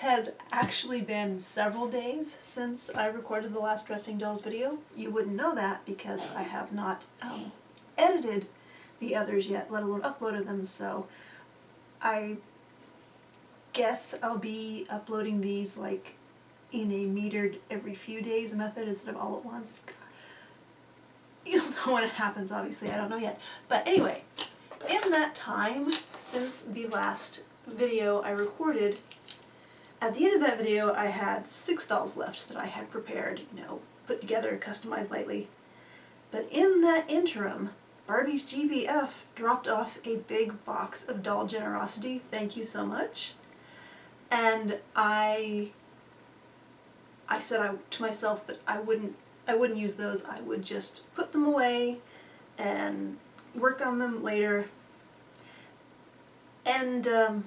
has actually been several days since I recorded the last Dressing Dolls video. You wouldn't know that because I have not edited the others yet, let alone uploaded them, so I guess I'll be uploading these like in a metered every few days method instead of all at once. You don't know when it happens, obviously, I don't know yet. But anyway, in that time since the last video I recorded, at the end of that video I had 6 dolls left that I had prepared, you know, put together, customized lightly. But in that interim, Barbie's GBF dropped off a big box of doll generosity, thank you so much. And I said to myself that I wouldn't use those, I would just put them away and work on them later. And of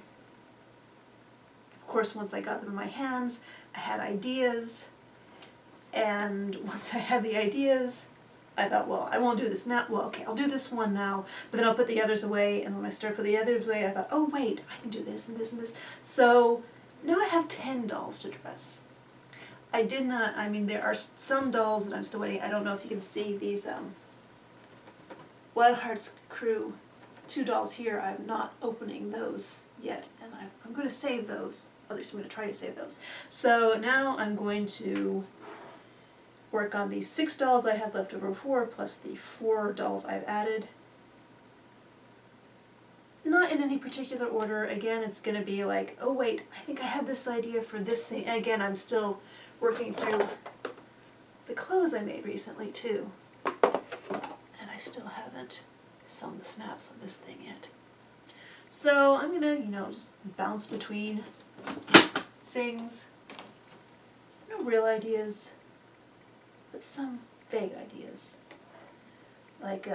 course, once I got them in my hands, I had ideas, and once I had the ideas, I thought, well, I won't do this now. Well, okay, I'll do this one now, but then I'll put the others away, and when I started putting the others away, I thought, oh wait, I can do this and this and this. So now I have 10 dolls to dress. I did not, I mean, there are some dolls that I'm still waiting. I don't know if you can see these Wild Hearts Crew 2 dolls here. I'm not opening those yet, and I'm going to save those. At least I'm going to try to save those. So now I'm going to work on these 6 dolls I had left over before, plus the 4 dolls I've added. Not in any particular order. Again, it's going to be like, oh wait, I think I had this idea for this thing. And again, I'm still working through the clothes I made recently too. And I still haven't sewn the snaps on this thing yet. So I'm gonna, you know, just bounce between things. No real ideas, but some vague ideas. Like,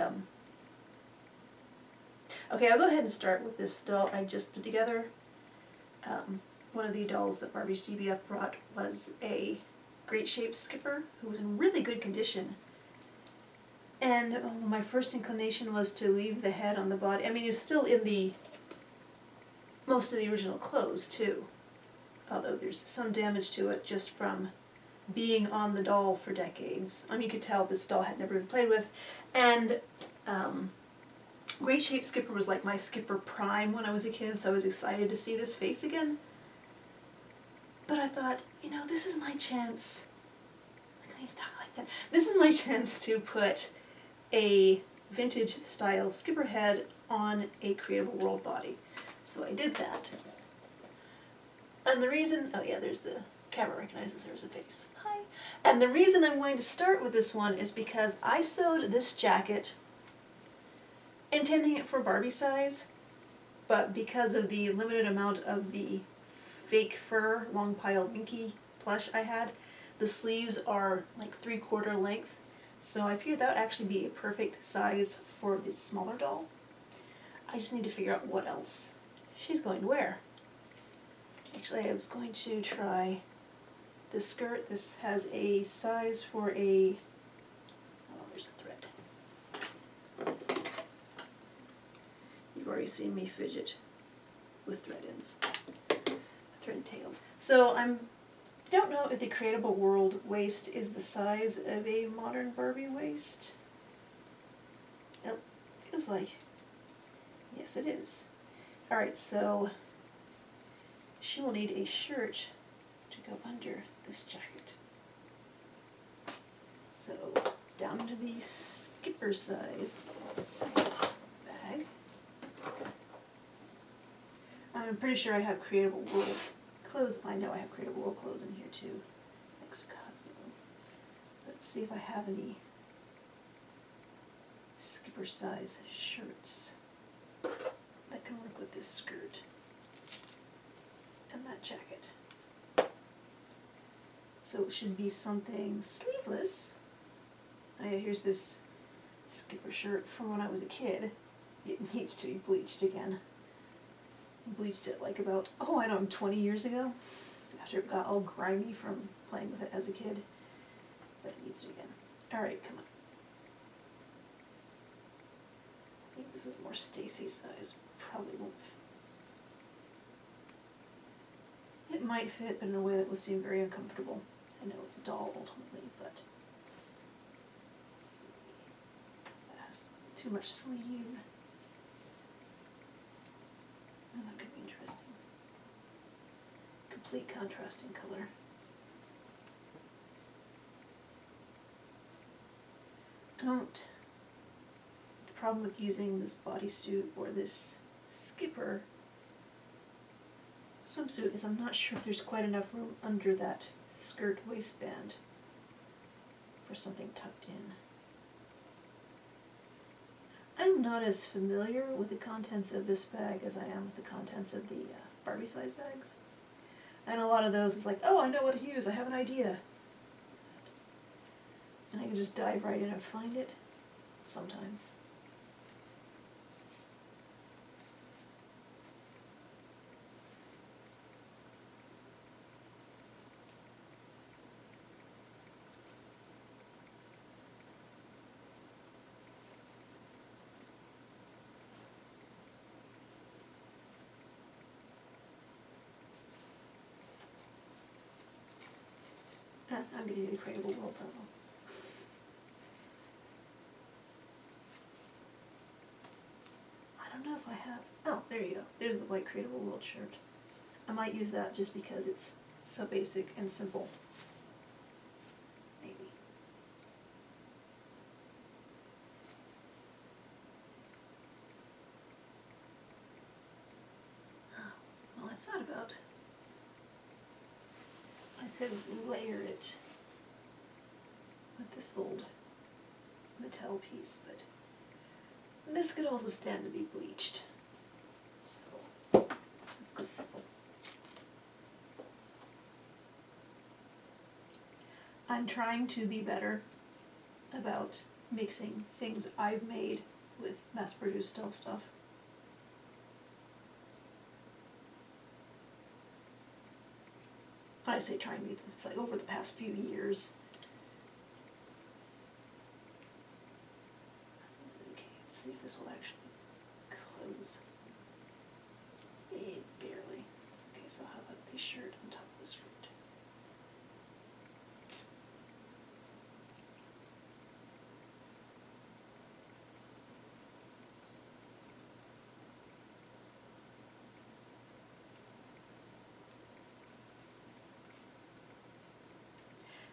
okay, I'll go ahead and start with this doll I just put together. One of the dolls that Barbie's GBF brought was a great shape skipper who was in really good condition. And my first inclination was to leave the head on the body. I mean, it was still in the most of the original clothes too, although there's some damage to it just from being on the doll for decades. I mean, you could tell this doll had never been played with. And Great Shape Skipper was like my Skipper Prime when I was a kid, so I was excited to see this face again. But I thought, you know, this is my chance. Look how he's talking like that. This is my chance to put a vintage style skipper head on a Creative World body. So I did that. And the reason, oh yeah, there's the camera recognizes there's a face. Hi. And the reason I'm going to start with this one is because I sewed this jacket intending it for Barbie size, but because of the limited amount of the fake fur long pile Minky plush I had, the sleeves are like 3/4 length, so I figured that would actually be a perfect size for this smaller doll. I just need to figure out what else she's going to wear. Actually, I was going to try this skirt. This has a size for a, oh, there's a thread. You've already seen me fidget with thread ends, thread tails. So don't know if the Creatable World waist is the size of a modern Barbie waist. Nope, feels like, yes it is. Alright, so she will need a shirt to go under this jacket. So down to the skipper size bag. I'm pretty sure I have Creatable World clothes. I know I have Creatable World clothes in here too. Ex-Cosmo. Let's see if I have any skipper size shirts that can work with this skirt and that jacket. So it should be something sleeveless. Oh yeah, here's this skipper shirt from when I was a kid. It needs to be bleached again. I bleached it like about, oh I don't know, 20 years ago, after it got all grimy from playing with it as a kid. But it needs it again. Alright, come on. I think this is more Stacy size. Probably won't. It might fit, but in a way that would seem very uncomfortable. I know it's a doll ultimately, but let's see. That has too much sleeve. Oh, that could be interesting. Complete contrasting color. The problem with using this bodysuit or this skipper swimsuit is I'm not sure if there's quite enough room under that skirt waistband for something tucked in. I'm not as familiar with the contents of this bag as I am with the contents of the Barbie size bags. And a lot of those is like, oh, I know what to use, I have an idea. And I can just dive right in and find it sometimes. I'm getting an incredible world tunnel. I don't know if I have. Oh, there you go. There's the white Creatable World shirt. I might use that just because it's so basic and simple. Maybe. Oh, well, I thought about I could layer it with this old Mattel piece, but this could also stand to be bleached. So let's go simple. I'm trying to be better about mixing things I've made with mass-produced doll stuff. When I say trying to be, it's like over the past few years. Okay, let's see if this will actually close. Barely. Okay, so how about the shirt on top of the skirt?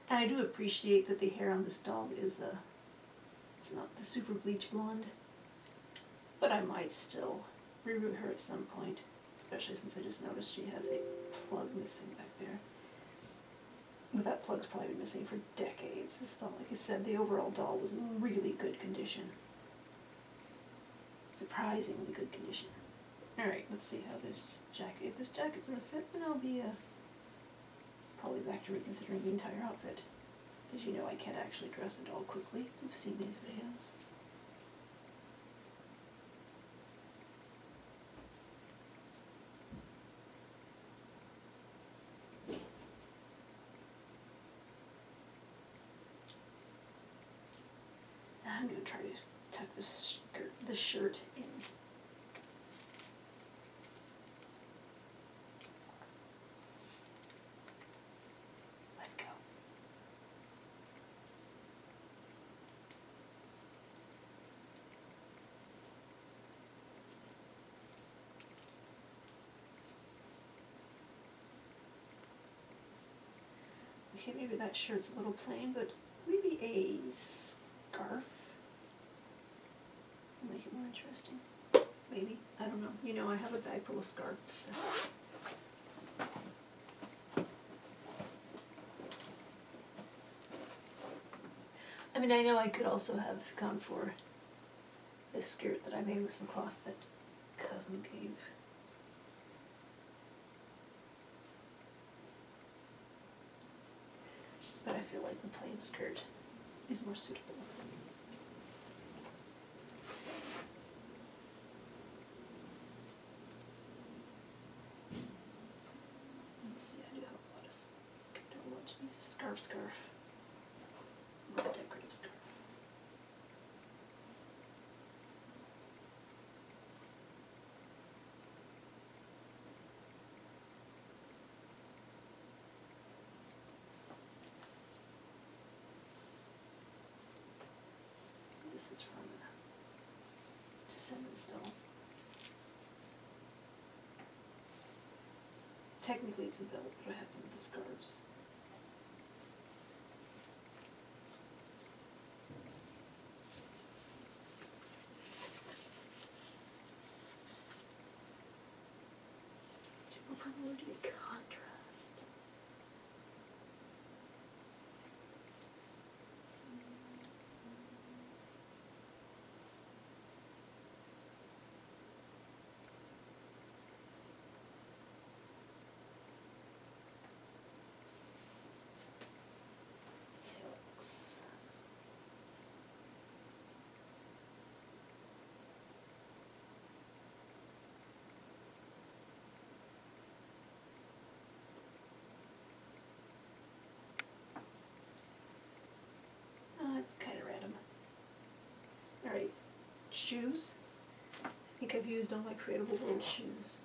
And I do appreciate that the hair on this doll is it's not the super bleach blonde, but I might still reroot her at some point, especially since I just noticed she has a plug missing back there. But that plug's probably been missing for decades. This doll, like I said, the overall doll was in really good condition. Surprisingly good condition. Alright, let's see how this jacket, if this jacket's gonna fit, then I'll be probably back to reconsidering the entire outfit. As you know, I can't actually dress a doll quickly. You've seen these videos. I'm going to try to tuck the shirt in. Let go. Okay, maybe that shirt's a little plain, but maybe a scarf. Make it more interesting. Maybe. I don't know. You know, I have a bag full of scarves. So. I mean, I know I could also have gone for this skirt that I made with some cloth that Cosmo gave. But I feel like the plain skirt is more suitable. Scarf. Not a decorative scarf. technically it's a belt, but I have them with the scarves. Purple would be a contrast. Let's see how it looks. It's kind of random. Alright, shoes. I think I've used all my Creatable World shoes.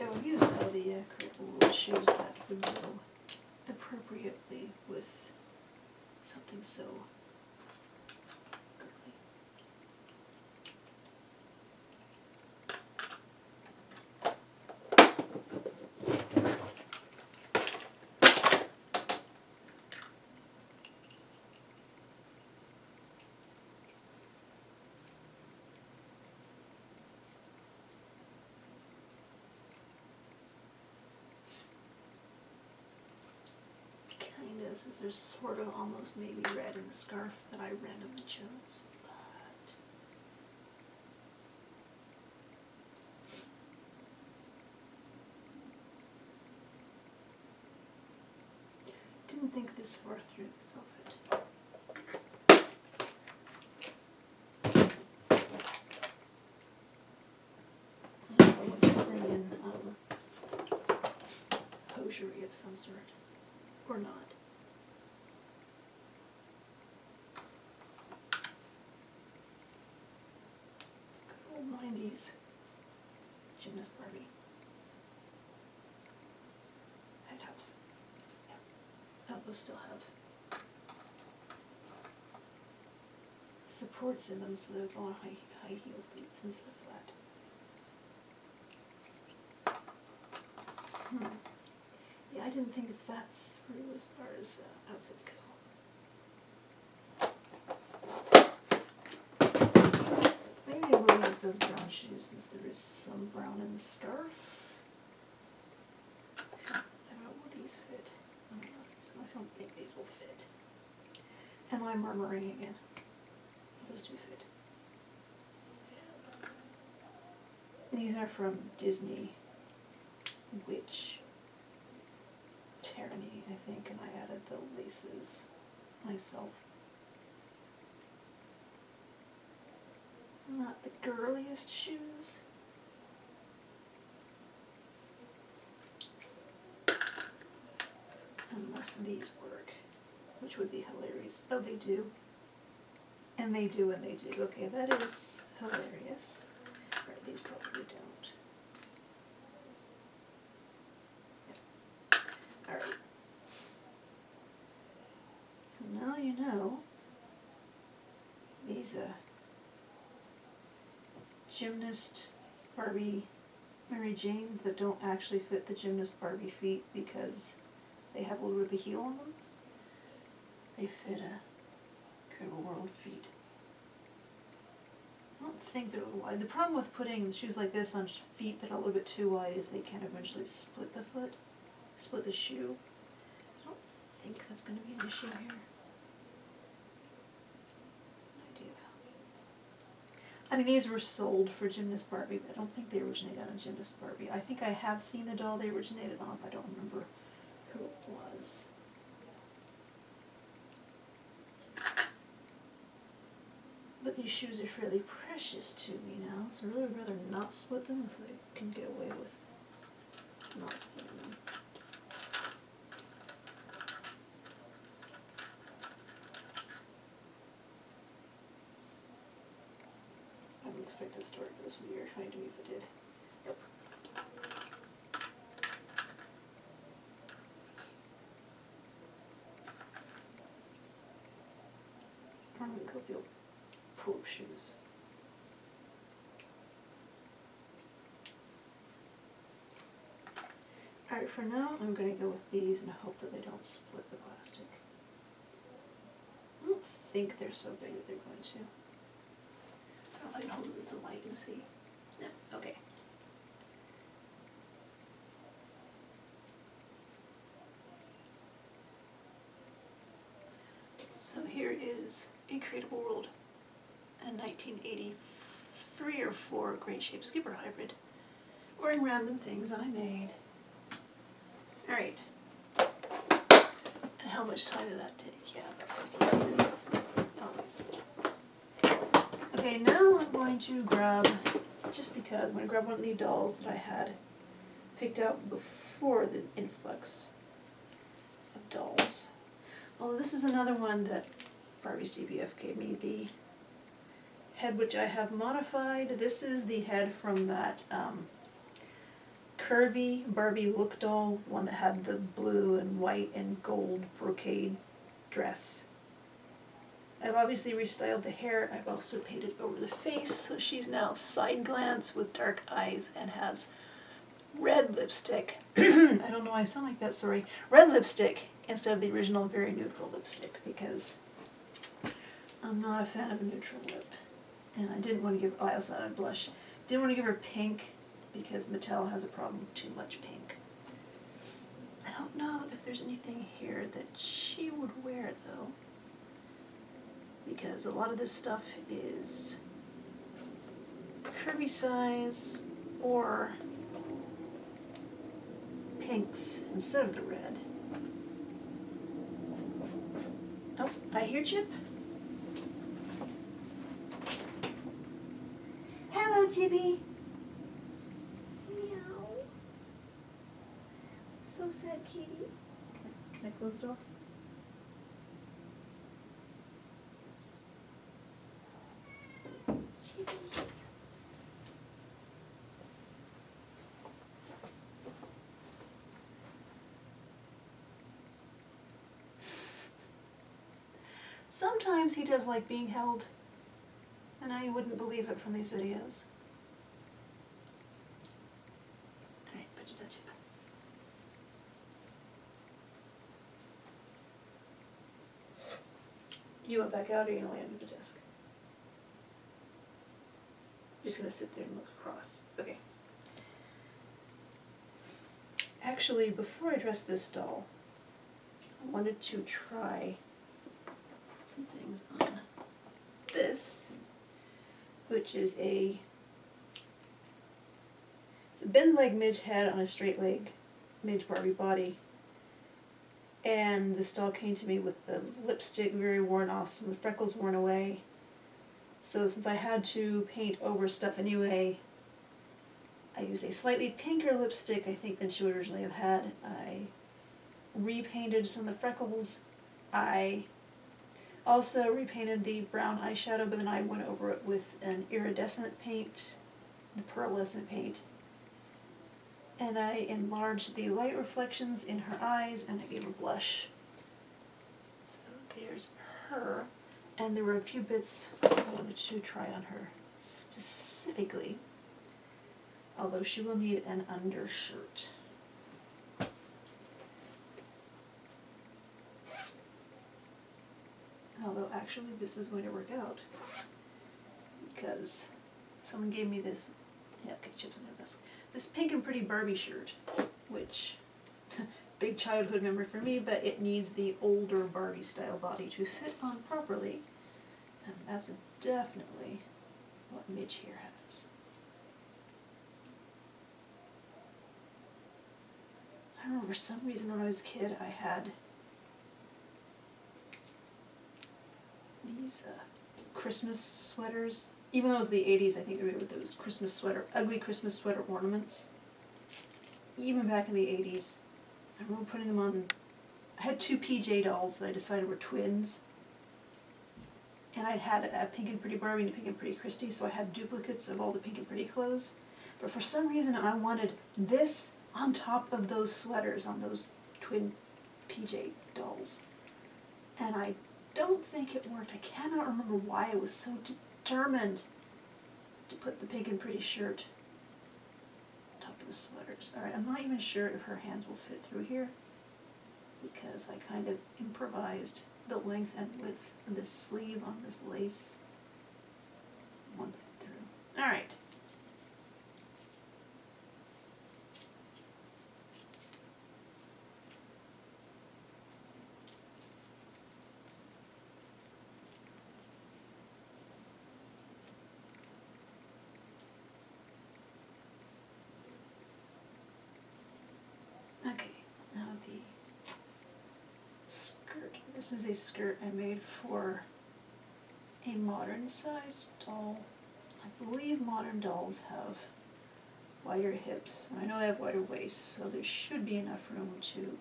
I've used all the Creatable World shoes that would go appropriately with something so girly. Since there's sort of almost maybe red in the scarf that I randomly chose, but didn't think this far through this outfit. I don't know if I want to bring in hosiery of some sort, or not. Old 90s gymnast Barbie. Head tops. Yeah. Those still have supports in them, so they're going high heel boots instead of flat. Yeah, I didn't think of that through as far as outfits go. Maybe I will use those brown shoes since there is some brown in the scarf. I don't know, will these fit? I don't think these will fit. Am I murmuring again? Those do fit. These are from Disney Witch Tyranny, I think, and I added the laces myself. Not the girliest shoes. Unless these work, which would be hilarious. Oh, they do. And they do, and they do. Okay, that is hilarious. Alright, these probably don't. Yep. Alright. So now you know these gymnast Barbie Mary Janes that don't actually fit the gymnast Barbie feet because they have a little bit of a heel on them. They fit a Curvy World feet. I don't think they're a little wide. The problem with putting shoes like this on feet that are a little bit too wide is they can eventually split the foot, split the shoe. I don't think that's going to be an issue here. I mean, these were sold for Gymnast Barbie, but I don't think they originated on Gymnast Barbie. I think I have seen the doll they originated on, but I don't remember who it was. But But these shoes are fairly precious to me now, so I really would rather not split them if I can get away with not splitting them. I wouldn't expect this story, but this would be very funny to me if it did. Yep. I'm going to go feel pull-up shoes. Alright, for now I'm going to go with these and hope that they don't split the plastic. I don't think they're so big that they're going to. I don't know if I can hold it with the light and see. No, okay. So here is Incredible World, a 1983 or 4 Great Shape Skipper hybrid, wearing random things I made. Alright. And how much time did that take? Yeah, about 15 minutes. Always. Okay, now I'm going to grab, just because, I'm going to grab one of the dolls that I had picked out before the influx of dolls. Although this is another one that Barbie's DBF gave me, the head which I have modified. This is the head from that Curvy Barbie look doll, one that had the blue and white and gold brocade dress. I've obviously restyled the hair. I've also painted over the face, so she's now side glance with dark eyes and has red lipstick. I don't know why I sound like that, sorry. Red lipstick instead of the original very neutral lipstick, because I'm not a fan of a neutral lip. And I didn't want to give, oh, I also added blush. Didn't want to give her pink because Mattel has a problem with too much pink. I don't know if there's anything here that she would wear though, because a lot of this stuff is curvy size or pinks instead of the red. Oh, I hear Chip. Hello, Chippy. Meow. So sad, kitty. Can I close the door? Chippies. Sometimes he does like being held, and I wouldn't believe it from these videos. Alright, put your Chip. You went back out or you gonna lay under the desk? I'm just gonna sit there and look across. Okay. Actually, before I dress this doll, I wanted to try some things on this, which is it's a bend leg midge head on a straight leg midge Barbie body. And this doll came to me with the lipstick very worn off, some of the freckles worn away. So since I had to paint over stuff anyway, I used a slightly pinker lipstick, I think, than she would originally have had. I repainted some of the freckles. I also repainted the brown eyeshadow, but then I went over it with an iridescent paint, the pearlescent paint. And I enlarged the light reflections in her eyes, and I gave her blush. So there's her. And there were a few bits I wanted to try on her specifically, although she will need an undershirt. Although actually this is going to work out, because someone gave me this, yeah, okay, Chip's on the desk, this Pink and Pretty Barbie shirt, which, big childhood memory for me, but it needs the older Barbie style body to fit on properly, and that's definitely what Midge here has. I remember for some reason when I was a kid I had these Christmas sweaters. Even though it was the 80s, I think I remember those Christmas sweater, ugly Christmas sweater ornaments. Even back in the 80s. I remember putting them on. I had two PJ dolls that I decided were twins. And I'd had a Pink and Pretty Barbie and a Pink and Pretty Christy, so I had duplicates of all the Pink and Pretty clothes. But for some reason I wanted this on top of those sweaters on those twin PJ dolls. And I don't think it worked. I cannot remember why I was so determined to put the Pink and Pretty shirt on top of the sweaters. Alright, I'm not even sure if her hands will fit through here because I kind of improvised the length and width of this sleeve on this lace. One fit through. Alright. Okay, now the skirt. This is a skirt I made for a modern sized doll. I believe modern dolls have wider hips. I know they have wider waists, so there should be enough room to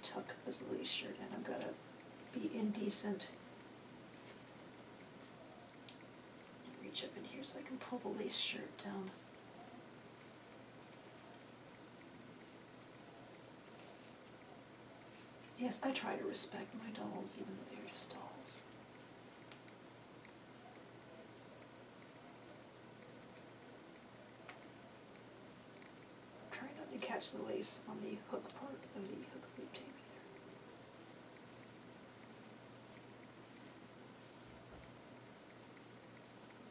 tuck this lace shirt in. I've got to be indecent and reach up in here so I can pull the lace shirt down. Yes, I try to respect my dolls, even though they're just dolls. Try not to catch the lace on the hook part of the hook loop tape either.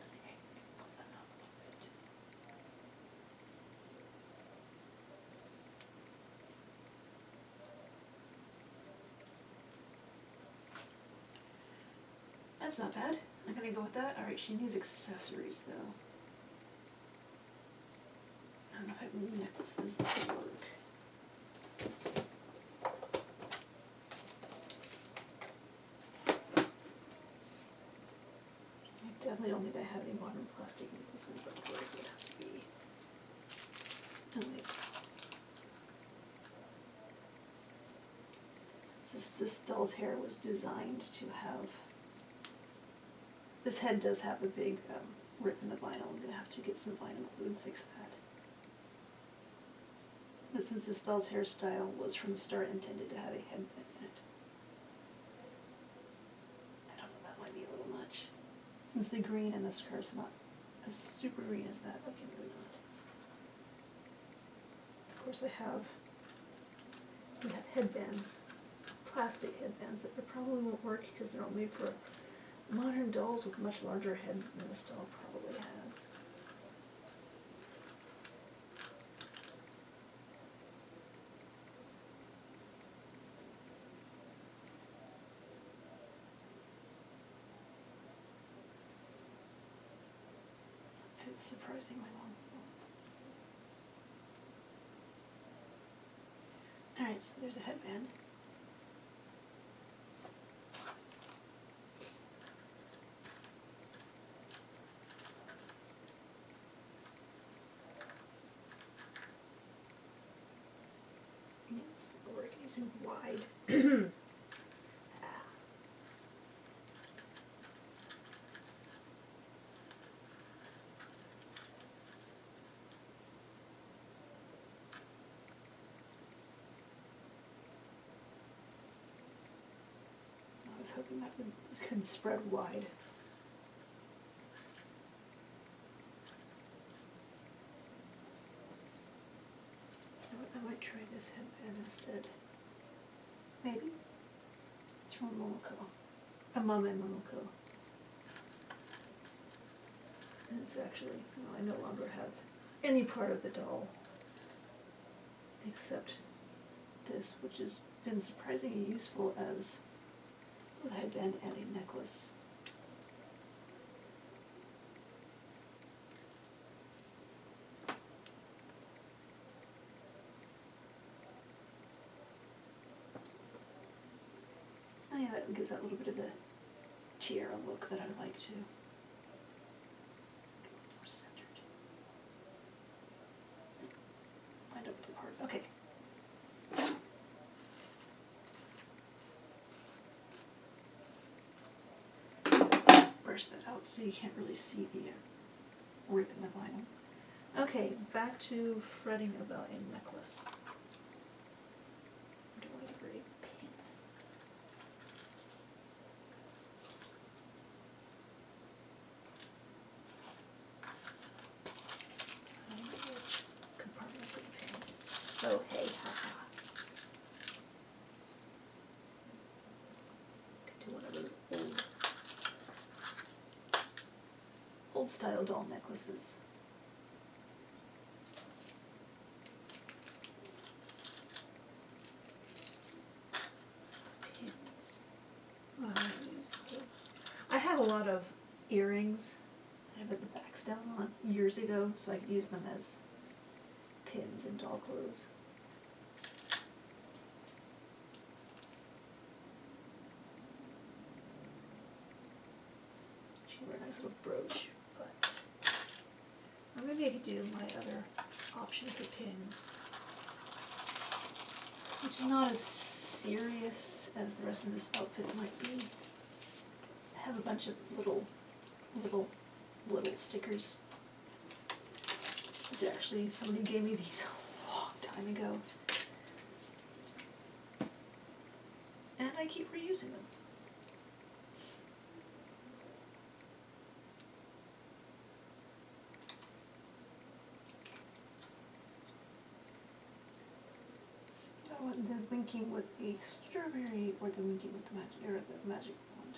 Okay, pull that out a little bit. That's not bad. I'm gonna go with that. Alright, she needs accessories though. I don't know if I have necklaces that would work. I definitely don't think I have any modern plastic necklaces that would work. It would have to be. Oh wait. This doll's hair was designed to have. This head does have a big rip in the vinyl. I'm going to have to get some vinyl glue and fix that. But since this doll's hairstyle was from the start intended to have a headband in it, I don't know, that might be a little much. Since the green in the skirt's not as super green as that, okay, maybe not. Of course we have headbands, plastic headbands that probably won't work because they're all made for modern dolls with much larger heads than this doll probably has. Fits surprisingly well. Alright, so there's a headband. Wide. I was hoping that could spread wide. You know what, I might try this headband instead. Maybe. It's from Momoko. A Mama and Momoko. And it's actually, I no longer have any part of the doll except this, which has been surprisingly useful as a headband and a necklace. Oh yeah, that gives that little bit of a tiara look that I like to. More centered. Lined up with the part. Okay. Brush that out so you can't really see the rip in the vinyl. Okay, back to fretting about a necklace. Do I give her a pin? I don't know which compartment to put the pins in. Oh, hey, haha. Could do one of those old style doll necklaces. Pins. What am I gonna use? I have a lot of earrings that I put the backs down on years ago, so I could use them as pins in doll clothes. She wore a nice little brooch, but or maybe I could do my other option for pins, which is not as serious as the rest of this outfit might be. I have a bunch of little stickers. Actually, somebody gave me these a long time ago, and I keep reusing them. I want the winking with the strawberry or the winking with the magic wand.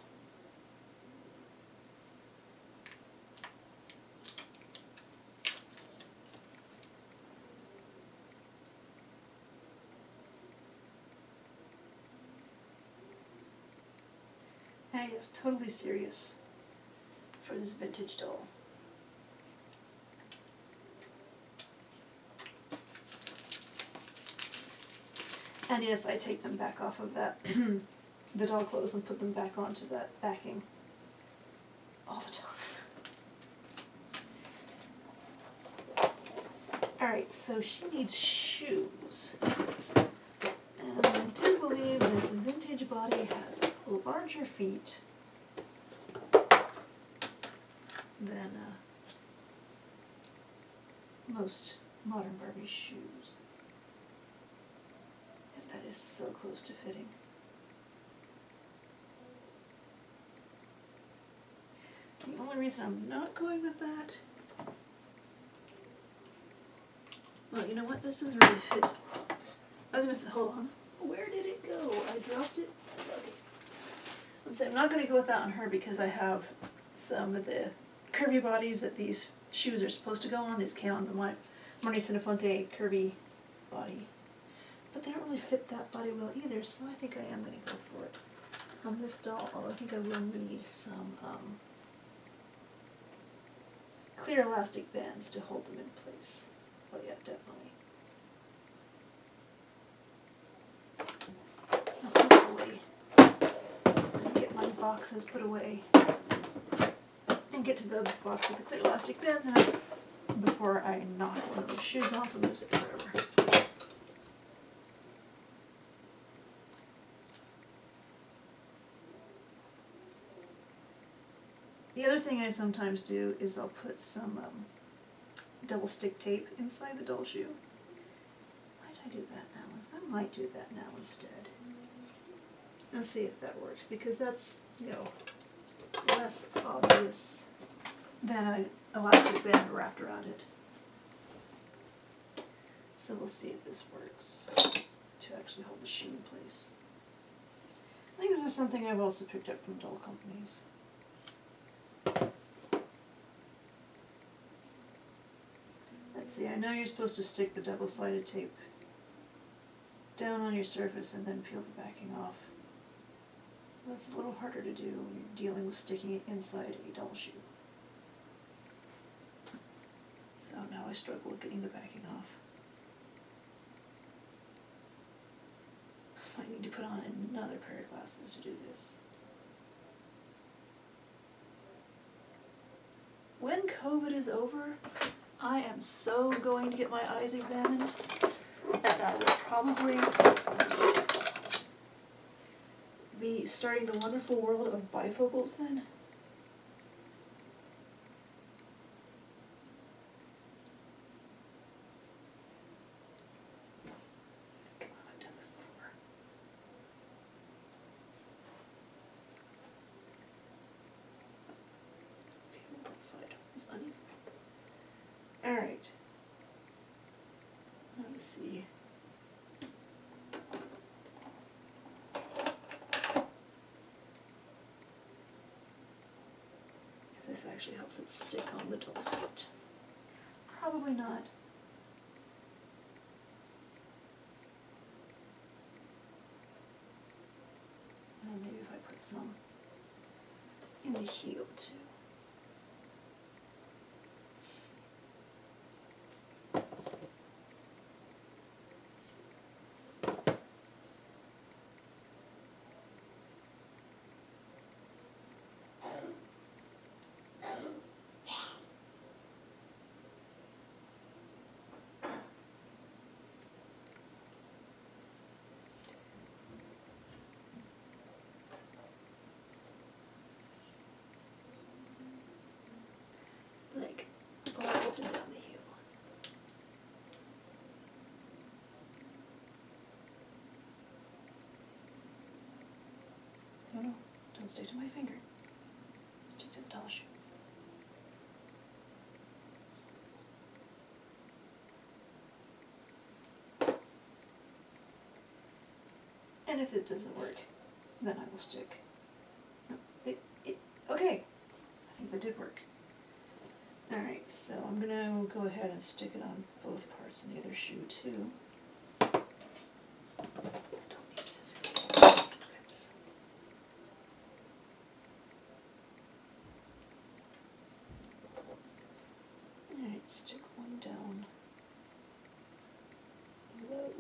And yes, totally serious for this vintage doll. And yes, I take them back off of that, the doll clothes, and put them back onto that backing all the time. Alright, so she needs shoes. And I do believe this vintage body has larger feet than most modern Barbie shoes. And that is so close to fitting. The only reason I'm not going with that, well, you know what, this doesn't really fit. I was going to say, hold on, where did it go? I dropped it. Okay. Let's say I'm not going to go with that on her because I have some of the curvy bodies that these shoes are supposed to go on. These Calvin Marni Cinefonte curvy body. But they don't really fit that body well either, so I think I am going to go for it. On this doll, although I think I will need some clear elastic bands to hold them in place. Oh yeah, definitely. So hopefully I can get my boxes put away and get to the box with the clear elastic bands in it before I knock one of those shoes off and lose it forever. The other thing I sometimes do is I'll put some double stick tape inside the doll shoe. Why did I do that now? I might do that now instead. Let's see if that works, because that's, you know, less obvious than an elastic band wrapped around it. So we'll see if this works to actually hold the shoe in place. I think this is something I've also picked up from doll companies. Let's see, I know you're supposed to stick the double-sided tape down on your surface and then peel the backing off. That's a little harder to do when you're dealing with sticking it inside a doll shoe. So now I struggle with getting the backing off. I need to put on another pair of glasses to do this. when COVID is over, I am so going to get my eyes examined that I will probably be starting the wonderful world of bifocals then. Come on, I've done this before. Okay, well, that side was uneven. Alright. Let me see. If this actually helps it stick on the doll's foot. Probably not. And maybe if I put some in the heel too. Like all up and down the heel. No, don't stick to my finger. Stick to the doll shoe. And if it doesn't work, then I will stick. No, okay, I think that did work. Alright, so I'm gonna go ahead and stick it on both parts in the other shoe too. I don't need scissors. Oops. Alright, stick one down low.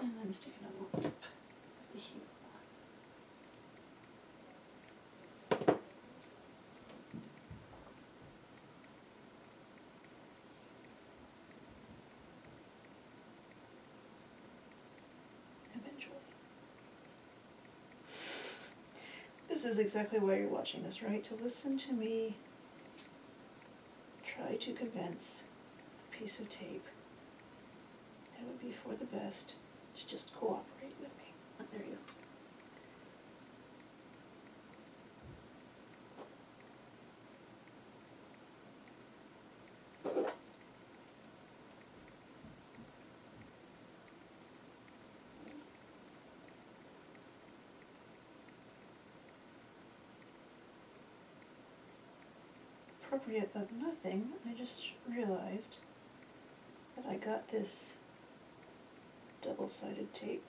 And then stick another one up the heel. Eventually. This is exactly why you're watching this, right? To listen to me try to convince a piece of tape it would be for the best to just cooperate with me. Oh, there you go. Appropriate of nothing, I just realized that I got this double-sided tape.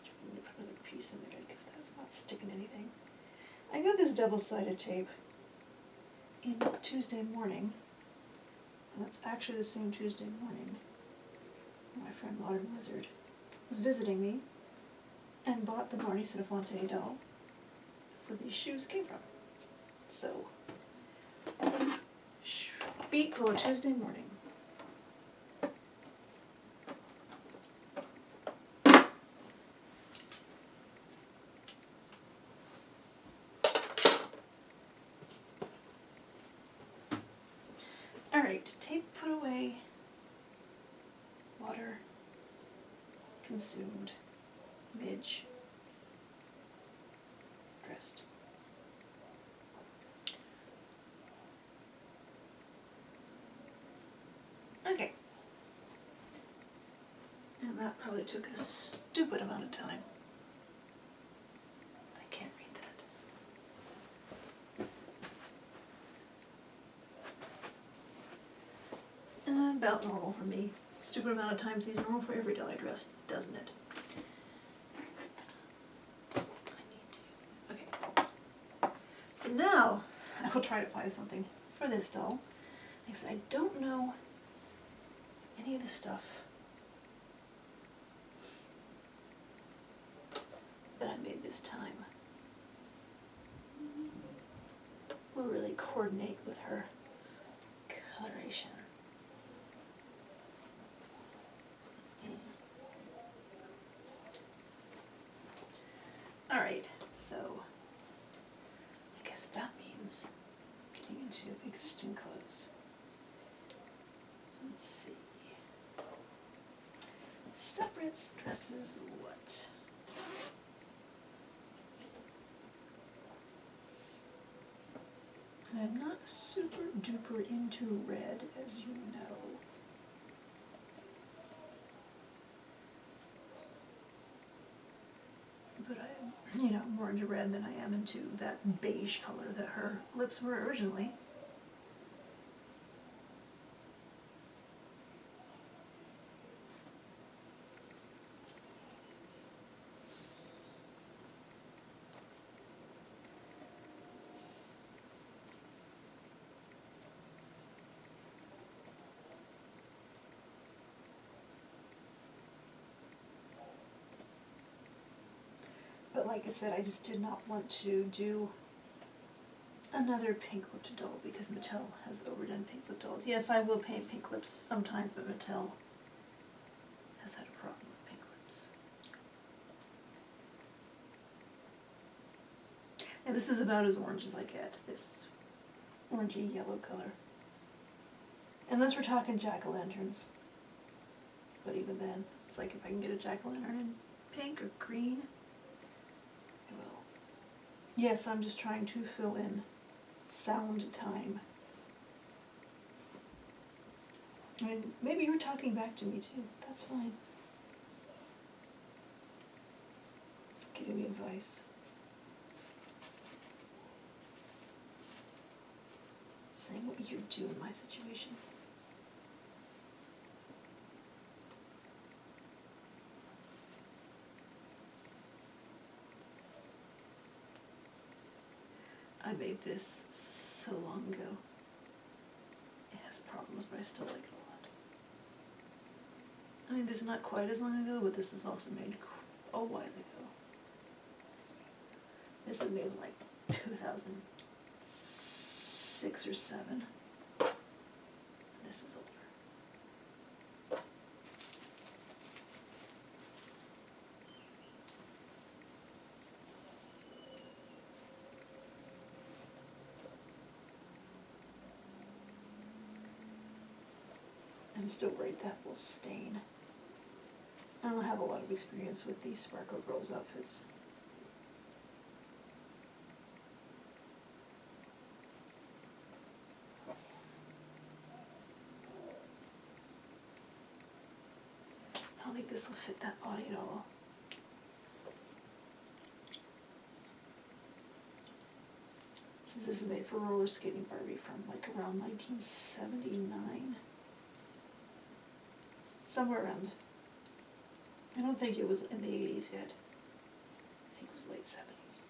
I'm going to put another piece in there because that's not sticking anything. I got this double-sided tape in Tuesday morning, and that's actually the same Tuesday morning my friend Modern Wizard was visiting me and bought the Marnie Sinofonte doll for these shoes came from. So, feet full of Tuesday morning. Alright, tape put away, water consumed, midge dressed. Okay. And that probably took a stupid amount of time. I can't read that. About normal for me. Stupid amount of time seems normal for every doll I dress, doesn't it? I need to. Okay. So now I will try to find something for this doll. Like I said, I don't know any of the stuff that I made this time will really coordinate with her coloration. Alright, so I guess that means getting into existing clothes. Let's see. Separates dresses what? I'm not super duper into red, as you know. But I'm, more into red than I am into that beige color that her lips were originally. But like I said, I just did not want to do another pink lipped doll because Mattel has overdone pink lipped dolls. Yes, I will paint pink lips sometimes, but Mattel has had a problem with pink lips. And this is about as orange as I get, this orangey yellow color. Unless we're talking jack-o'-lanterns. But even then, it's like if I can get a jack-o'-lantern in pink or green, I will. Yes, I'm just trying to fill in sound time. I mean, maybe you're talking back to me too. That's fine. Giving me advice. Saying what you do in my situation. I made this so long ago. It has problems, but I still like it a lot. I mean, this is not quite as long ago, but this was also made a while ago. This was made like 2006 or 7. This is older. I'm still worried that will stain. I don't have a lot of experience with these Sparkle Girls outfits. I don't think this will fit that body at all. Since this is made for roller skating Barbie from like around 1979. Somewhere around. I don't think it was in the 80s yet. I think it was late 70s.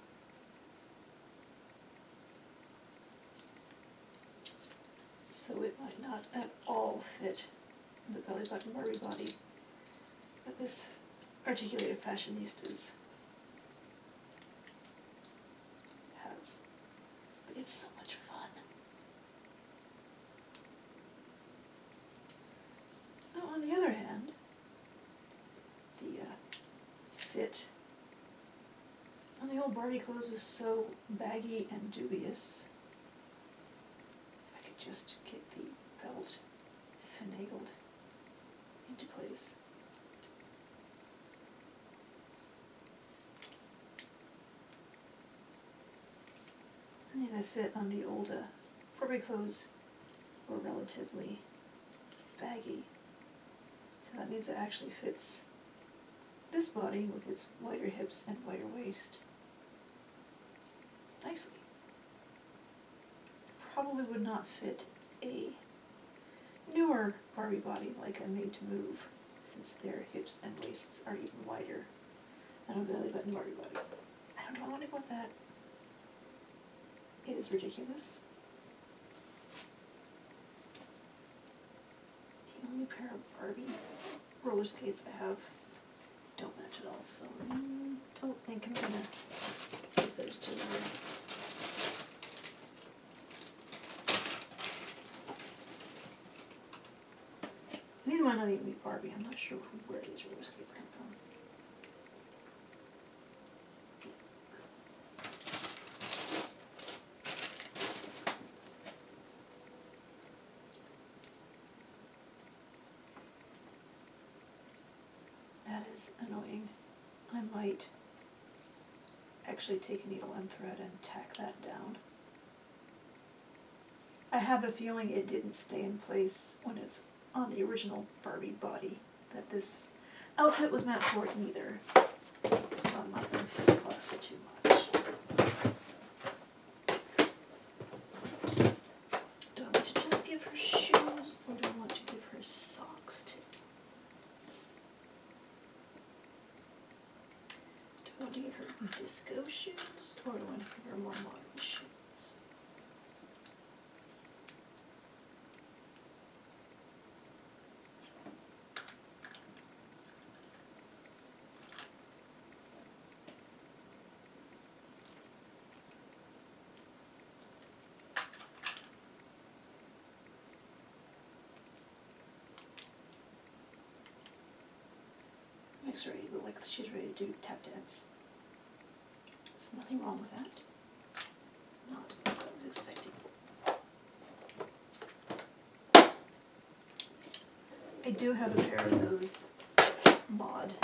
So it might not at all fit the belly button Barbie body that this articulated fashionistas has. But it's so much fun. Now, on the other hand, the fit on the old Barbie clothes was so baggy and dubious. If I could just get the belt finagled into place. And then the fit on the old Barbie clothes were relatively baggy. So that means it actually fits this body with its wider hips and wider waist nicely. Probably would not fit a newer Barbie body like a Made to Move, since their hips and waists are even wider than a belly button Barbie body. I don't know how I want to go with that. It is ridiculous. The only pair of Barbie roller skates I have don't match at all, so I don't think I'm gonna give those to her. These might not even be Barbie. I'm not sure where these roller skates come from. That is annoying. I might actually take a needle and thread and tack that down. I have a feeling it didn't stay in place when it's on the original Barbie body, that this outfit was meant for either, so I'm not going to fuss too much. Do I want to just give her shoes, or do I want to give her socks too? Do I want to give her disco shoes, or do I want to give her more modern shoes? Makes her ready to look like she's ready to do tap dance. There's nothing wrong with that. It's not what I was expecting. I do have a pair of those mod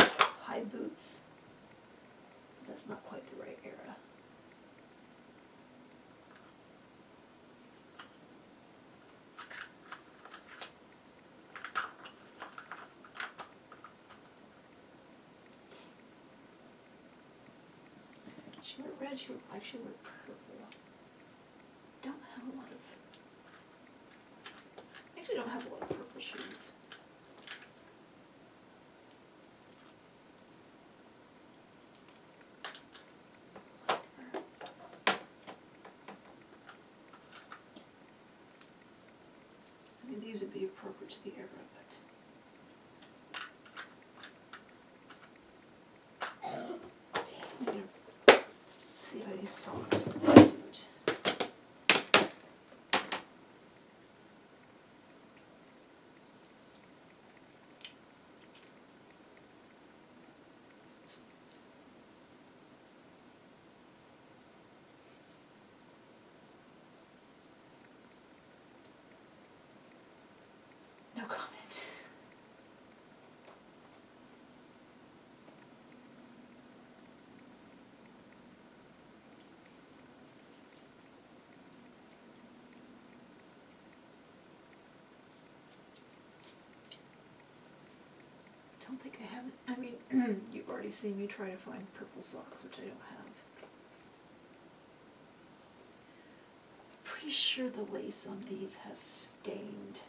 high boots. That's not quite the right era. She wore red, she wore black, she wore purple. Don't have a lot of... I actually don't have a lot of purple shoes. I mean, these would be appropriate to the era, but... see if I have any socks that suit. No comment. Don't think I have, I mean, you've already seen me try to find purple socks, which I don't have. Pretty sure the lace on these has stained.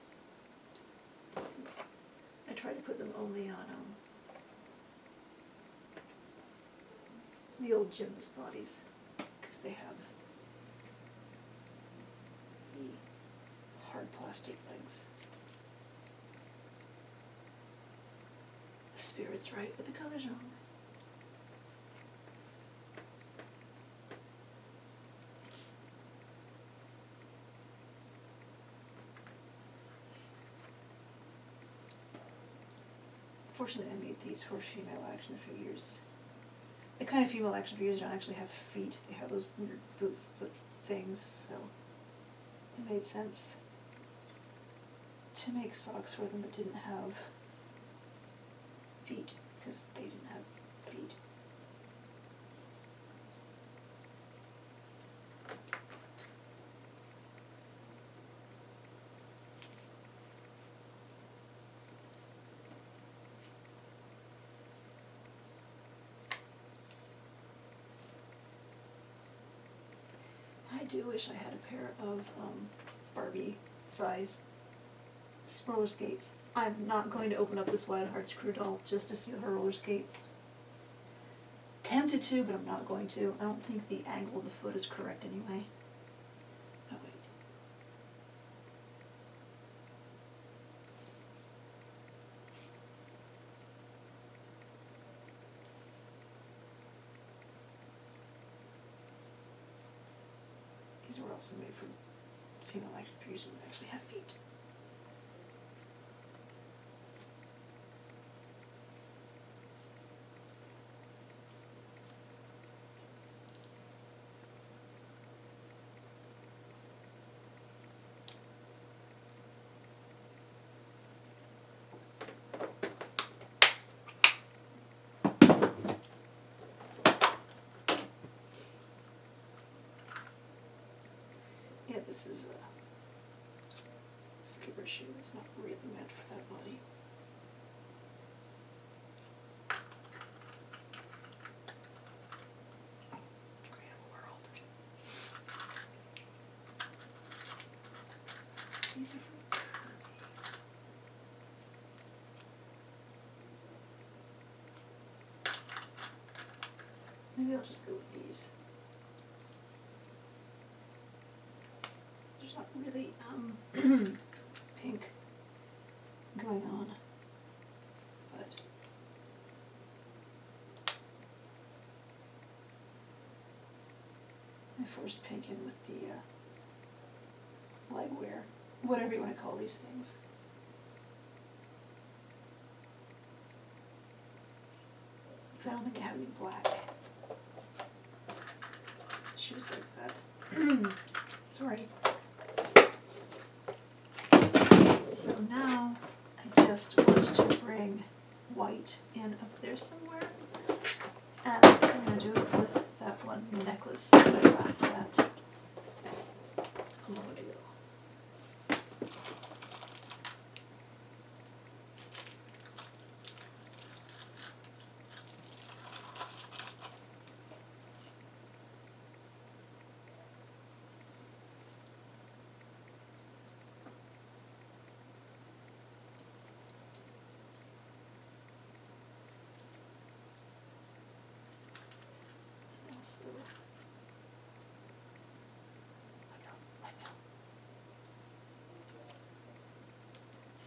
I tried to put them only on the old gymnast bodies, because they have the hard plastic legs. The spirit's right, but the color's wrong. Fortunately, I made these for female action figures. The kind of female action figures don't actually have feet. They have those weird boot foot things, so it made sense to make socks for them that didn't have feet, because they didn't have feet. I do wish I had a pair of Barbie size roller skates. I'm not going to open up this Wild Heart screw doll just to see her roller skates. Tempted to, but I'm not going to. I don't think the angle of the foot is correct anyway. Oh wait. These were also made for female actors who actually have feet. Yeah, this is a skipper shoe. It's not really meant for that body. Great world. These are from Curvy. Maybe I'll just go with these. There's not really pink going on, but my first pink in with the leg wear, whatever you want to call these things. Because I don't think I have any black shoes like that. Sorry. So now I just want to bring white in up there somewhere. And I think I'm going to do it with that one necklace that I laughed at a moment ago.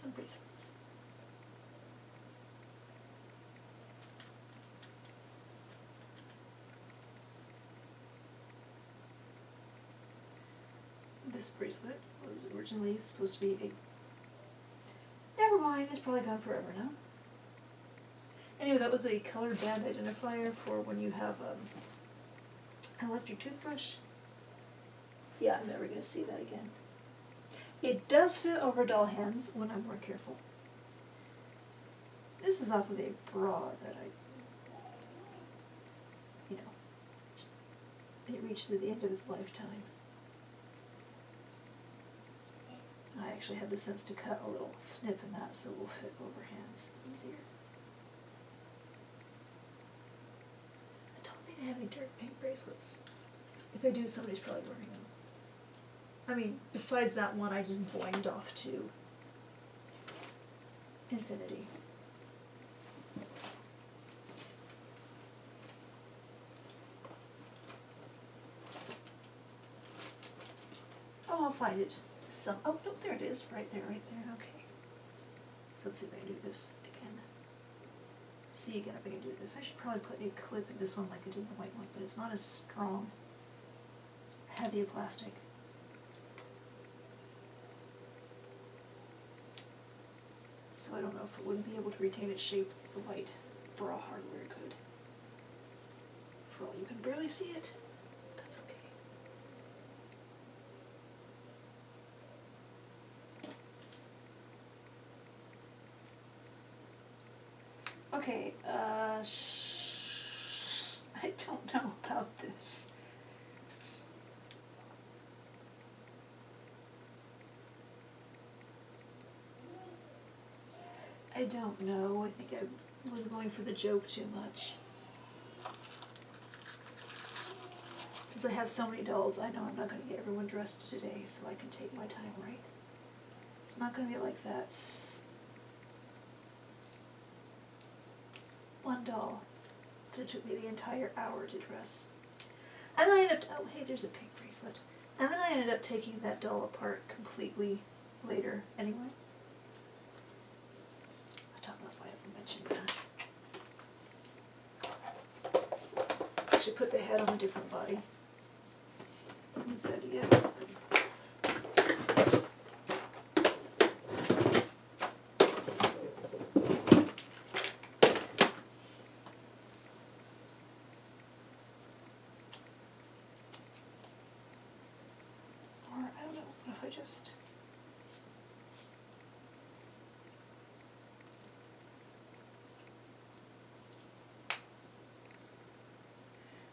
Some bracelets. This bracelet was originally supposed to be a... Never mind, it's probably gone forever now. Anyway, that was a color band identifier for when you have an electric toothbrush. Yeah, I'm never going to see that again. It does fit over doll hands when I'm more careful. This is off of a bra that it reached the end of its lifetime. I actually had the sense to cut a little snip in that so it will fit over hands easier. I don't think I have any dark pink bracelets. If I do, somebody's probably wearing them. I mean, besides that one I just boinged off to infinity. Oh, I'll find it. Oh, no, there it is. Right there, okay. So let's see if I can do this again. See again if I can do this. I should probably put a clip in this one like I did in the white one, but it's not as strong. Heavy plastic. So I don't know if it wouldn't be able to retain its shape if the white bra hardware could. For all you can barely see it, that's okay. Okay, I don't know about this. I don't know. I think I was going for the joke too much. Since I have so many dolls, I know I'm not going to get everyone dressed today, so I can take my time, right? It's not going to be like that. One doll that it took me the entire hour to dress. And then I ended up, oh hey, there's a pink bracelet. And then I ended up taking that doll apart completely later anyway. I don't know if I ever mentioned that. I should put the head on a different body. inside, yeah, that's good. Or, I don't know, what if I just...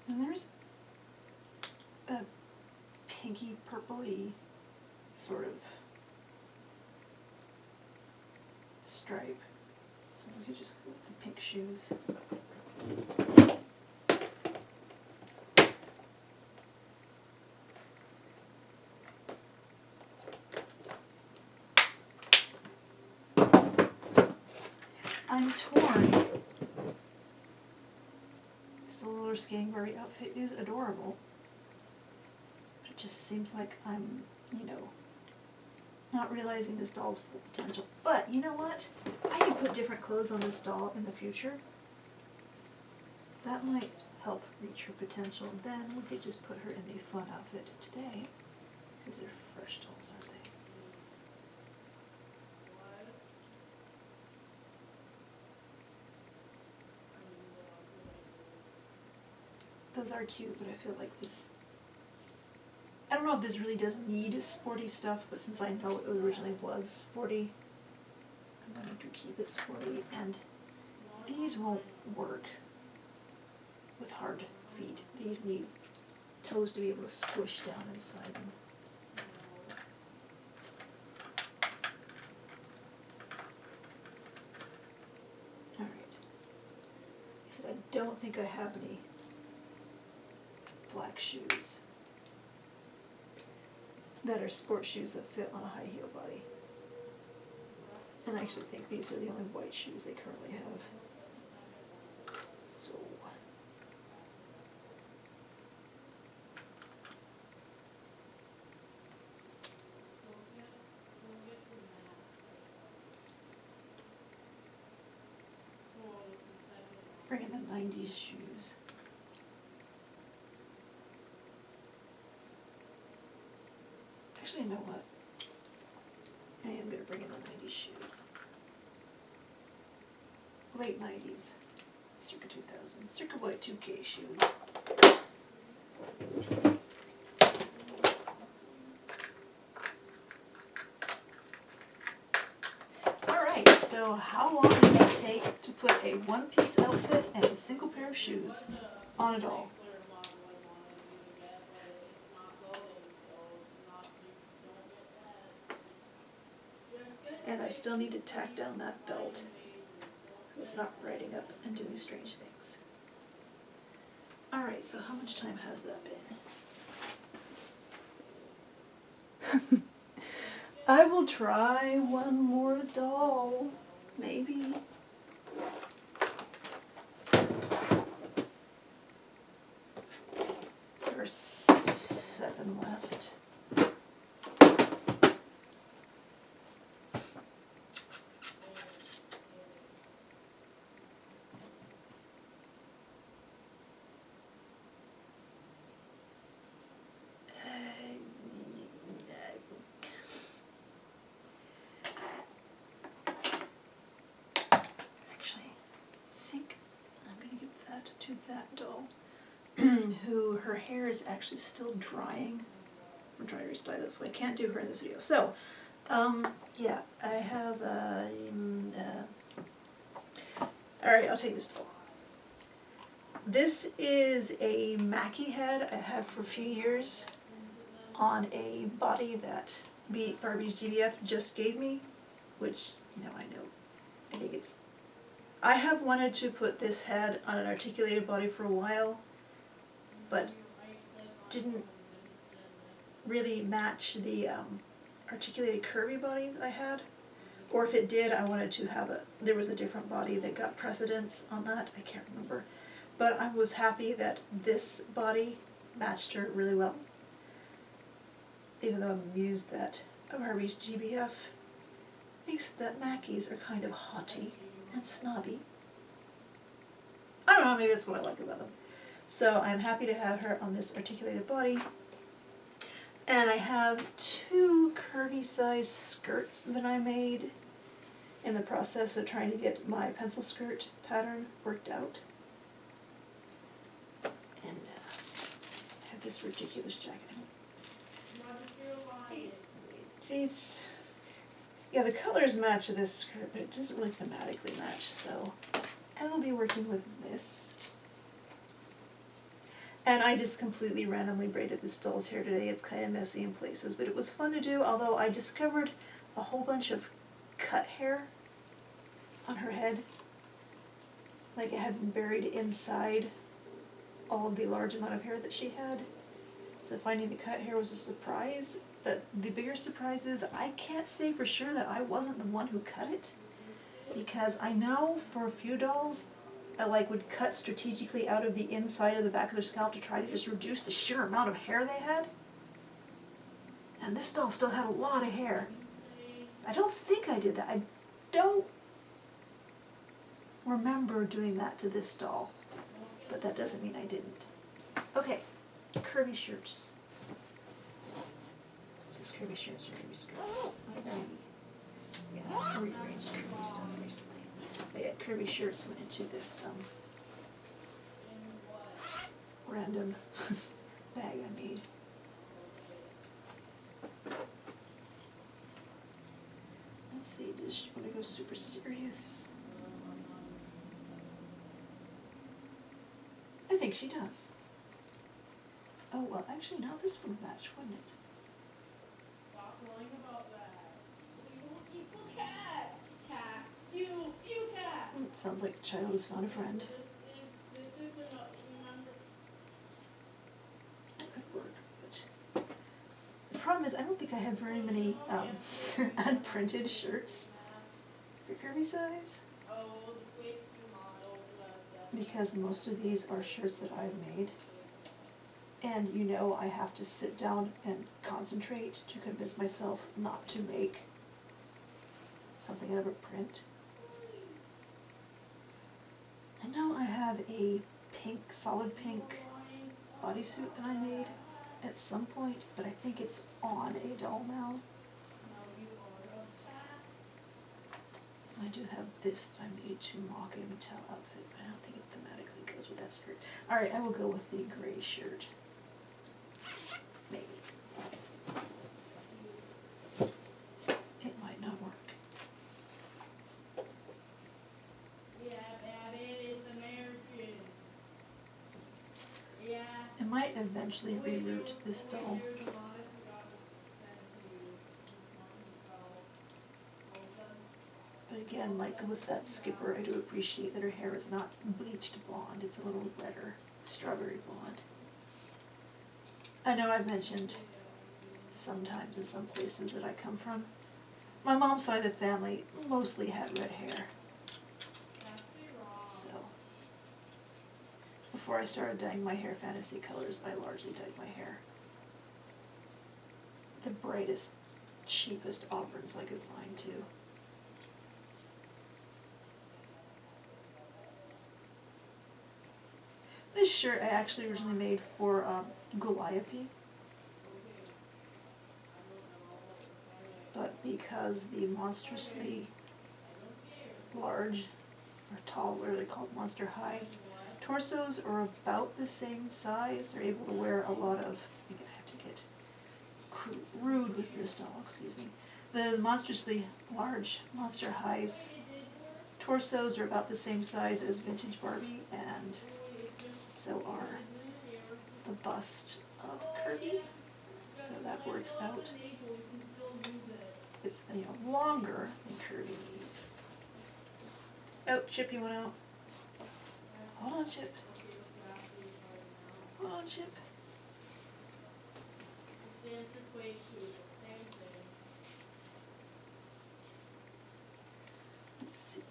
And there's a pinky purpley sort of stripe. So we could just go with the pink shoes. I'm torn. This roller skating Barbie outfit is adorable. But it just seems like I'm, you know, not realizing this doll's full potential. But you know what? I can put different clothes on this doll in the future. That might help reach her potential. Then we could just put her in the fun outfit today. These are fresh dolls, aren't they? Those are cute, but I feel like this... I don't know if this really does need sporty stuff, but since I know it originally was sporty, I'm going to keep it sporty. And these won't work with hard feet. These need toes to be able to squish down inside them. Alright. I said I don't think I have any black shoes that are sport shoes that fit on a high heel body. And I actually think these are the only white shoes they currently have. So bring in the 90s shoes. Actually, you know what? I am going to bring in the 90s shoes. Late 90s, circa 2000, circa Y2K shoes. Alright, so how long did it take to put a one-piece outfit and a single pair of shoes on a doll? And I still need to tack down that belt so it's not riding up and doing strange things. Alright, so how much time has that been? I will try one more doll, maybe. There are 7 left. To that doll, who her hair is actually still drying from dry restyle, so I can't do her in this video. So, yeah, I have, alright, I'll take this doll. This is a Mackie head I had for a few years on a body that Barbie's GBF just gave me, which, you know, I think it's... I have wanted to put this head on an articulated body for a while, but didn't really match the articulated curvy body that I had. Or if it did, I wanted to have there was a different body that got precedence on that, I can't remember. But I was happy that this body matched her really well. Even though I'm amused that Barbie's GBF thinks that Mackies are kind of haughty and snobby. I don't know, maybe that's what I like about them. So I'm happy to have her on this articulated body. And I have 2 curvy size skirts that I made in the process of trying to get my pencil skirt pattern worked out. And I have this ridiculous jacket. It's, yeah, the colors match this skirt, but it doesn't really thematically match, so I will be working with this. And I just completely randomly braided this doll's hair today. It's kind of messy in places, but it was fun to do, although I discovered a whole bunch of cut hair on her head. Like it had been buried inside all of the large amount of hair that she had. So finding the cut hair was a surprise, but the bigger surprise is I can't say for sure that I wasn't the one who cut it, because I know for a few dolls I would cut strategically out of the inside of the back of their scalp to try to just reduce the sheer amount of hair they had. And this doll still had a lot of hair. I don't think I did that. I don't remember doing that to this doll, but that doesn't mean I didn't. Okay, Curvy Shirts. Is this Curvy Shirts or Curvy Skirts? Yeah, I rearranged curvy stuff recently. But yeah, Curvy Shirts went into this random bag I made. Let's see, does she want to go super serious? I think she does. Oh, well, actually, no, this would match, wouldn't it? Stop lying about that. You cat. Cat. You cat. It sounds like the child has found a friend. This isn't a remember. That could work, but the problem is I don't think I have very many unprinted shirts for curvy size, Oh, the way you model that. because most of these are shirts that I've made. And you know I have to sit down and concentrate to convince myself not to make something out of a print. I know I have a pink, solid pink bodysuit that I made at some point, but I think it's on a doll now. I do have this that I made to mock a Mattel outfit, but I don't think it thematically goes with that skirt. Alright, I will go with the gray shirt. Maybe. It might not work. Yeah, Babbitt is American. Yeah. I might eventually reroute this doll. But again, like with that skipper, I do appreciate that her hair is not bleached blonde, it's a little redder, strawberry blonde. I know I've mentioned sometimes in some places that I come from, my mom's side of the family mostly had red hair. So, before I started dyeing my hair fantasy colors, I largely dyed my hair the brightest, cheapest auburns I could find too. This shirt I actually originally made for Goliath, but because the monstrously large, or tall, what are they called, monster high, torsos are about the same size, they're able to wear a lot of, I'm gonna have to get rude with this doll, excuse me. The monstrously large Monster High's torsos are about the same size as vintage Barbie, and so are the bust of Curvy, so that works out. It's longer than Curvy needs. Oh, Chip, you went out. Hold on, Chip. Hold on, Chip. Let's see.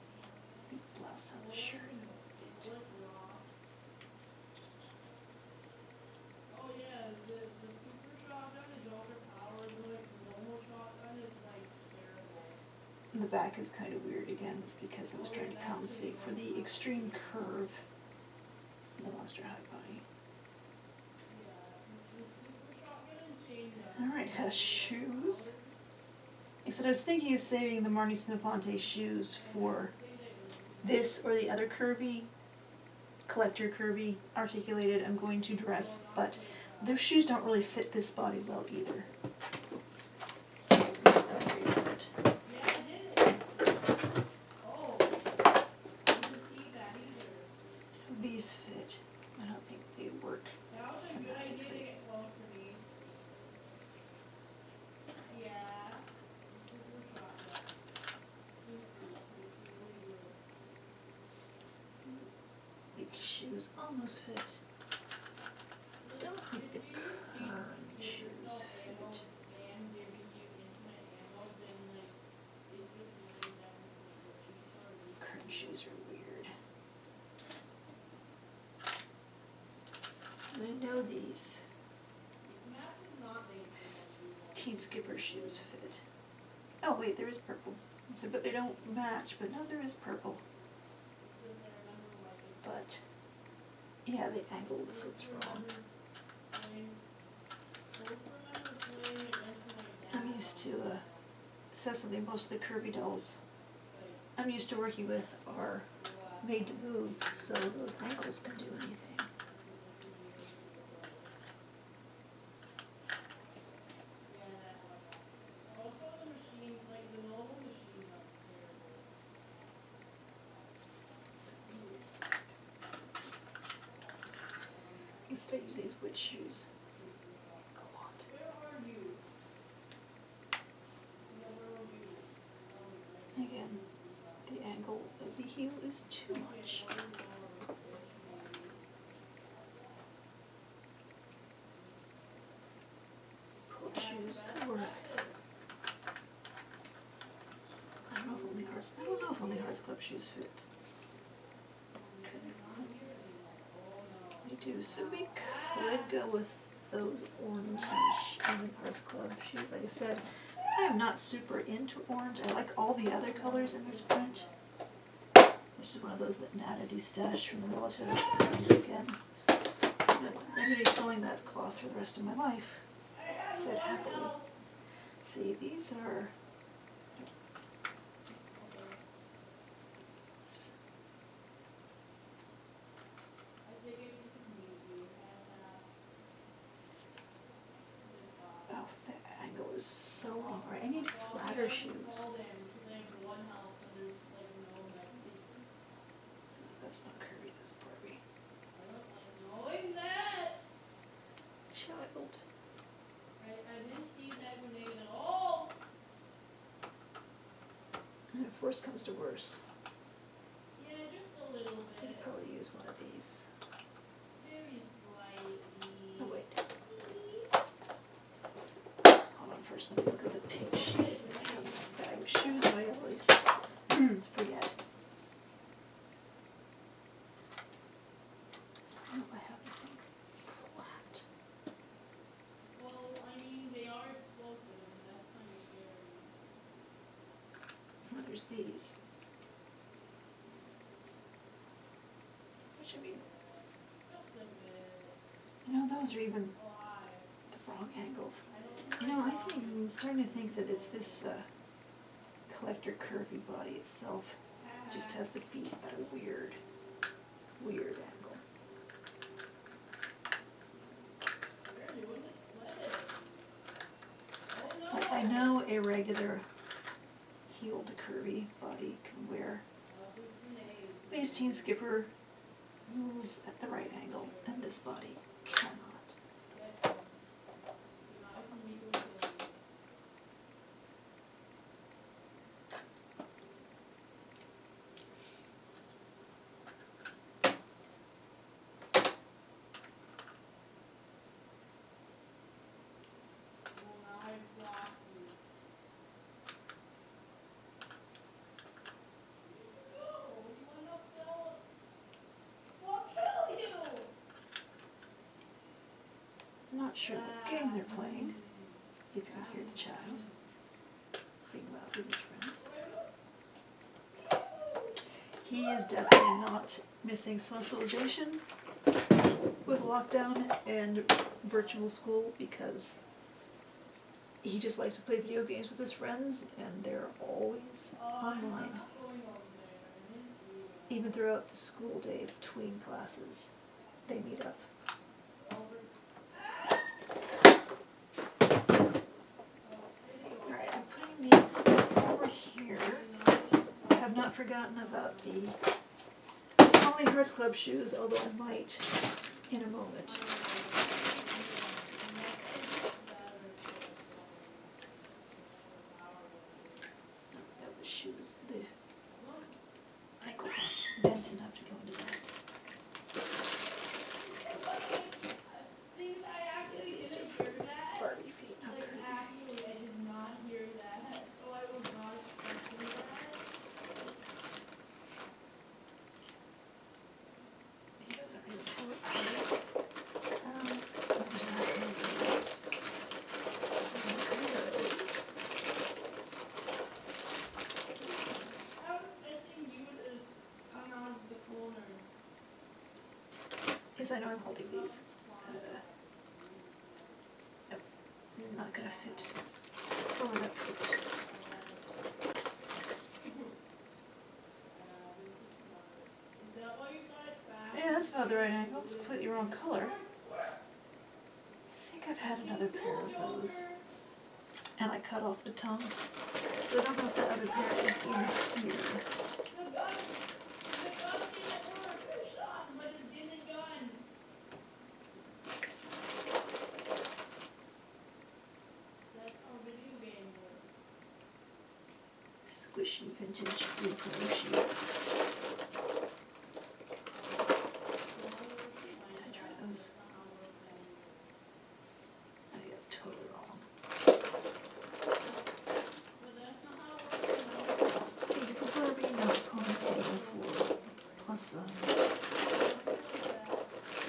Blouse on the shirt. Oh yeah, the super shotgun is overpowered, like normal shotgun is like terrible. And the back is kind of weird again, it's because I was trying to compensate for the extreme curve in the Monster High body. Yeah, the super shotgun and chain Alright, has shoes. Except I was thinking of saving the Marnie Snofonte shoes for this or the other curvy, collector curvy, articulated I'm going to dress, but those shoes don't really fit this body well either. So, I'm not gonna worry about it. These fit. I don't think they work phonetically. The shoes almost fit. Don't think the curvy shoes fit. Curvy shoes are weird. I know these teen skipper shoes fit. Oh wait, there is purple. I said, but they don't match, but no, there is purple. But, yeah, the angle of the foot's wrong. I'm used to, this has something most of the curvy dolls I'm used to working with are made to move, so those ankles can do anything. I use these wood shoes a lot. Again, the angle of the heel is too much. Pull shoes could work. I don't know if only Hearts Club shoes fit. We do, so we could go with those orange-ish only Hearts Club shoes. Like I said, I am not super into orange. I like all the other colors in this print, which is one of those that Nana destashed from the relative. Once again, I'm going to be sewing that cloth for the rest of my life. Said happily. See, these are. Oh, the angle is so long. Right, I need flatter shoes. That's not curvy, that's Barbie. Child. And if worse comes to worse, I could probably use one of these. Oh wait. Hold on first, let me look at the pink shoes that I have in my bag. Shoes I always forget. I don't know if I have anything flat. Oh, there's these. Which I mean, those are even the wrong angle. I'm starting to think that it's this collector curvy body itself. It just has the feet at a weird angle. Like, I know a regular heeled curvy body can wear these teen skipper heels at the right angle, and this body cannot. Not sure what game they're playing, if you can hear the child being loud with his friends. He is definitely not missing socialization with lockdown and virtual school because he just likes to play video games with his friends, and they're always online. Even throughout the school day between classes, they meet up. Alright, I'm putting these over here. I have not forgotten about the Holly Hearts Club shoes, although I might in a moment. No, the shoes, the ankles aren't bent enough to go into that. These are for Barbie feet, not curvy feet. These aren't even full of Yes, I know I'm holding these. Nope, not gonna fit over that foot. Yeah, that's about the right angle. It's completely wrong color. I think I've had another pair of those. And I cut off the tongue. So I don't know if that other pair is in here. Squishy vintage repro sheets. Did I try those? I got totally wrong. It's paid for Barbie, not paid for plus size.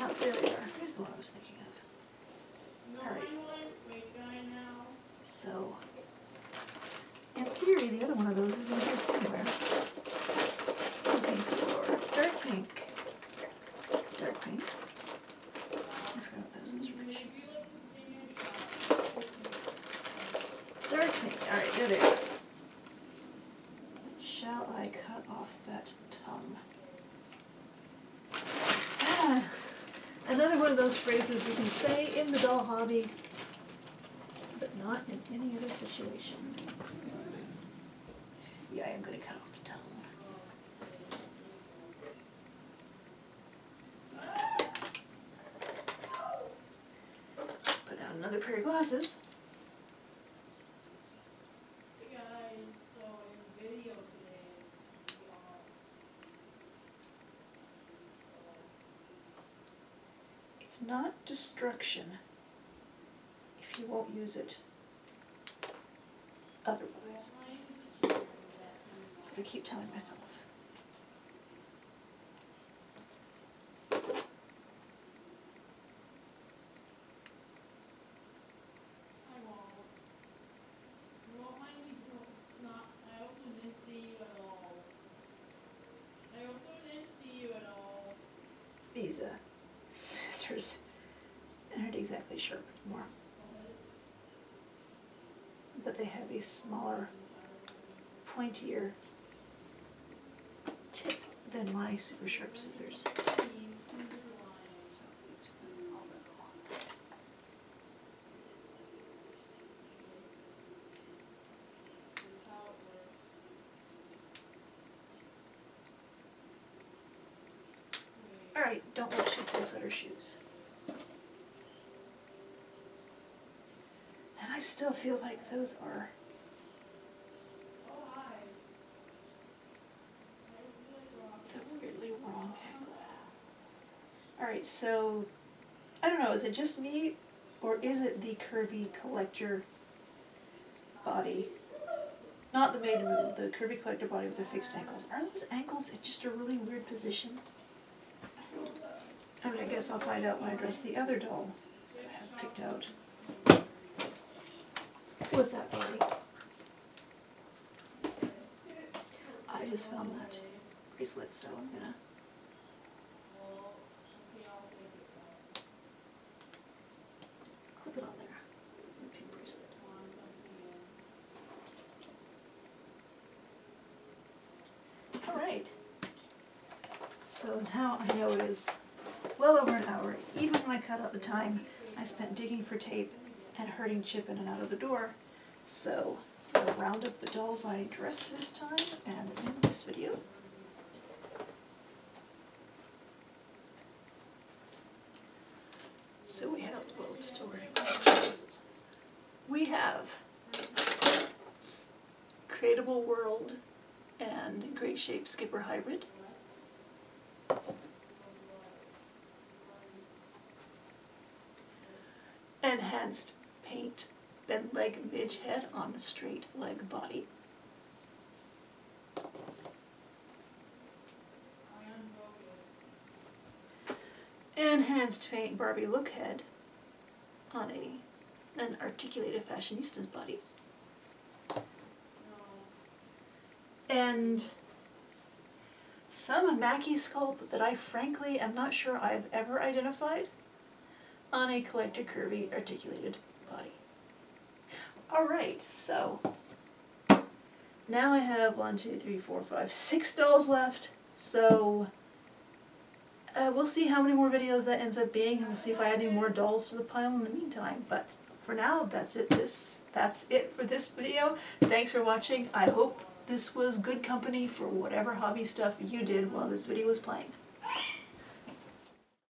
Oh, there they are. Here's the one I was thinking of. Alright. So, in theory, the other one of those is in here somewhere. Pink floor. Dark pink. Dark pink. I forgot what those is for shoes. Dark pink. Alright, there they are. Shall I cut off that tongue? Ah, another one of those phrases you can say in the doll hobby, but not in any other situation. Yeah, I am going to cut off the tongue. Put on another pair of glasses. It's not destruction if you won't use it otherwise. That's what I keep telling myself. These scissors aren't exactly sharp anymore, but they have a smaller, pointier tip than my super sharp scissors. So use them, although alright, don't wear too close at her shoes. And I still feel like those are the weirdly wrong angle. Alright, so I don't know, is it just me or is it the curvy collector body? Not the made to move, the curvy collector body with the fixed ankles. Are those ankles in just a really weird position? I mean, I guess I'll find out when I dress the other doll that I have picked out with that body. I just found that bracelet, so I'm gonna clip it on there. The pink bracelet. Alright. So now I know it is well over an hour. Even when I cut out the time I spent digging for tape and herding Chip in and out of the door. So I'll round up the dolls I dressed this time and end this video. So we have, well, I'm still wearing my glasses. We have Creatable World and Great Shape Skipper Hybrid. Enhanced paint bent leg midge head on a straight leg body. Enhanced paint Barbie look head on an articulated fashionista's body. And some Mackie sculpt that I frankly am not sure I've ever identified on a collector curvy articulated body. Alright, so now I have 1, 2, 3, 4, 5, 6 dolls left, so we'll see how many more videos that ends up being, and we'll see if I add any more dolls to the pile in the meantime. But for now, that's it for this video. Thanks for watching. I hope this was good company for whatever hobby stuff you did while this video was playing.